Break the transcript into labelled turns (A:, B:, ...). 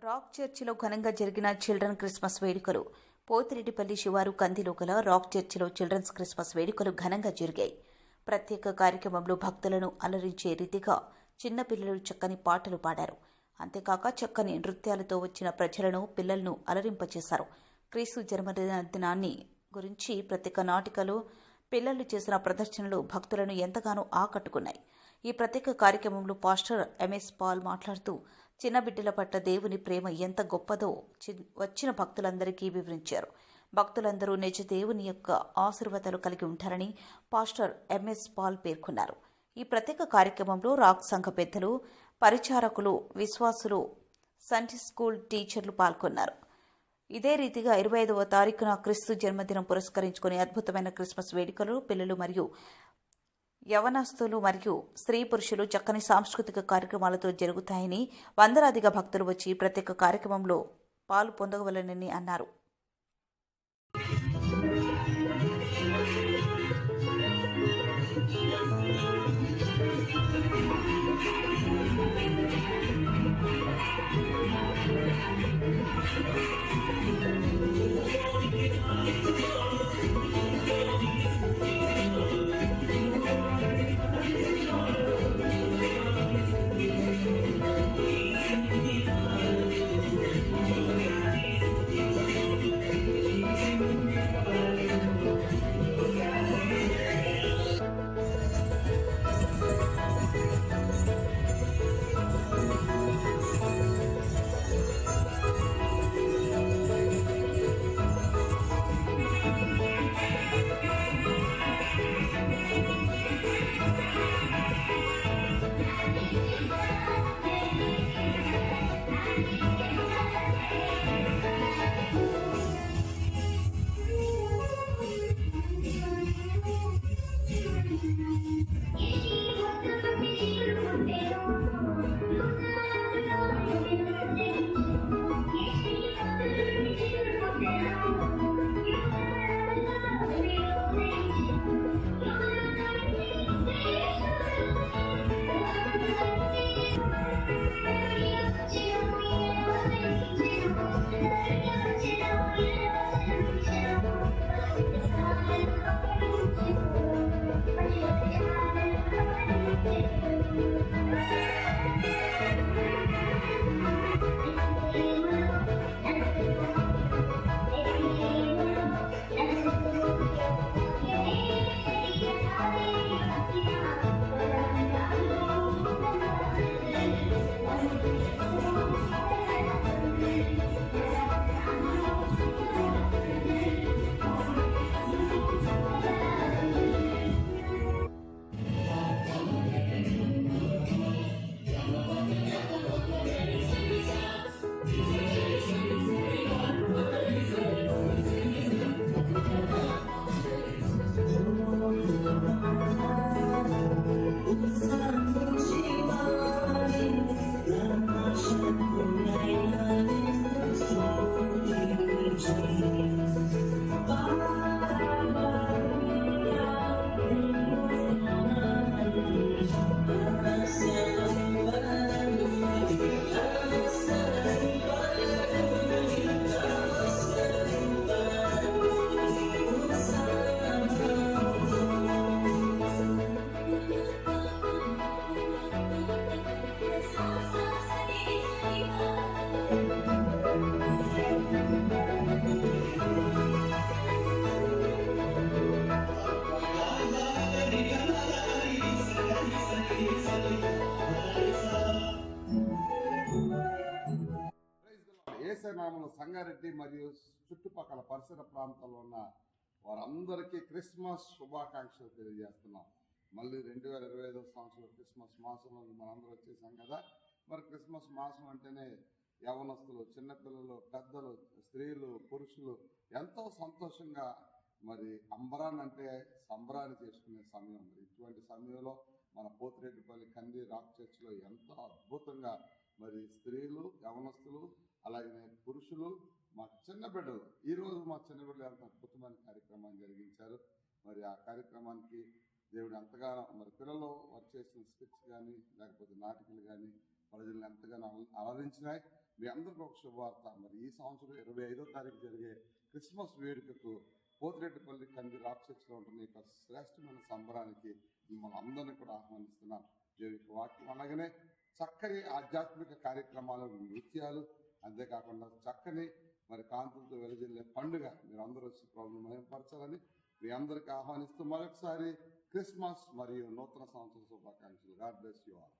A: Rock చర్చిలో ఘనంగా జరిగిన చిల్డ్రన్ క్రిస్మస్ వేడుకలు. పోతిరెడ్డిపల్లి శివారు కందిలో గల రాక్ చర్చిలో చిల్డ్రన్స్ క్రిస్మస్ వేడుకలు ఘనంగా జరిగాయి. ప్రత్యేక కార్యక్రమంలో భక్తులను అలరించే రీతిగా చిన్నపిల్లలు చక్కని పాటలు పాడారు. అంతేకాక చక్కని నృత్యాలతో వచ్చిన ప్రజలను, పిల్లలను అలరింపచేశారు. క్రీస్తు జన్మదినాన్ని గురించి ప్రత్యేక నాటికలు, పిల్లలు చేసిన ప్రదర్శనలు భక్తులను ఎంతగానో ఆకట్టుకున్నాయి. ఈ ప్రత్యేక కార్యక్రమంలో పాస్టర్ ఎంఎస్ పాల్ మాట్లాడుతూ చిన్న బిడ్డల పట్ల దేవుని ప్రేమ ఎంత గొప్పదో వచ్చిన భక్తులందరికీ వివరించారు. భక్తులందరూ నిజ దేవుని యొక్క ఆశీర్వాదాలు కలిగి ఉంటారని పాస్టర్ ఎంఎస్ పాల్ పేర్కొన్నారు. ఈ ప్రత్యేక కార్యక్రమంలో రాక్ సంఘ పెద్దలు, పరిచారకులు, విశ్వాసులు, సండే స్కూల్ టీచర్లు పాల్గొన్నారు. ఇదే రీతిగా 25వ తారీఖున క్రీస్తు జన్మదినం పురస్కరించుకుని అద్భుతమైన క్రిస్మస్ వేడుకలు పిల్లలు మరియు యవనస్తులు మరియు స్త్రీ పురుషులు చక్కని సాంస్కృతిక కార్యక్రమాలతో జరుగుతాయని, వందలాదిగా భక్తులు వచ్చి ప్రత్యేక కార్యక్రమంలో పాలు పొందవలనని అన్నారు.
B: ఏసేనామలో సంగారెడ్డి మరియు చుట్టుపక్కల పరిసర ప్రాంతాల్లో ఉన్న వారందరికీ క్రిస్మస్ శుభాకాంక్షలు తెలియజేస్తున్నాం. మళ్ళీ 2025 సంవత్సరం క్రిస్మస్ మాసంలో మనందరూ వచ్చేసాం కదా. మరి క్రిస్మస్ మాసం అంటేనే యవనస్తులు, చిన్నపిల్లలు, పెద్దలు, స్త్రీలు, పురుషులు ఎంతో సంతోషంగా మరి అంబరాన్ని అంటే సంబరాన్ని చేసుకునే సమయం. ఇటువంటి సమయంలో మన పోతిరెడ్డిపల్లి కంది రాక్ చర్చిలో ఎంతో అద్భుతంగా మరి స్త్రీలు, యవనస్తులు, అలాగే పురుషులు, మా చిన్న బిడ్డలు, ఈరోజు మా చిన్న బిడ్డలు ఎంత అద్భుతమైన కార్యక్రమాన్ని జరిగించారు. మరి ఆ కార్యక్రమానికి దేవుడు ఎంతగానో మరి పిల్లలు వర్క్ చేసిన స్కిట్స్ కానీ లేకపోతే నాటికలు కానీ ప్రజలను ఎంతగానో అలరించినాయి. మీ అందరికీ ఒక శుభవార్త. మరి ఈ సంవత్సరం 25వ తారీఖు జరిగే క్రిస్మస్ వేడుకకు పోతిరెడ్డిపల్లి కంది రాక్ చర్చిలో ఉంటున్న ఈ శ్రేష్టమైన సంబరానికి మిమ్మల్ని అందరినీ కూడా ఆహ్వానిస్తున్నాం. దేవుని వాక్యం అలాగనే చక్కని ఆధ్యాత్మిక కార్యక్రమాలు, నృత్యాలు, అంతేకాకుండా చక్కని మరి కాంతులతో వెలుజిల్లే పండుగ మీరు అందరూ వచ్చి ప్రభువుని మహిమపరచాలని మీ అందరికీ ఆహ్వానిస్తూ మరొకసారి క్రిస్మస్ మరియు నూతన సంవత్సర శుభాకాంక్షలు. God bless you all.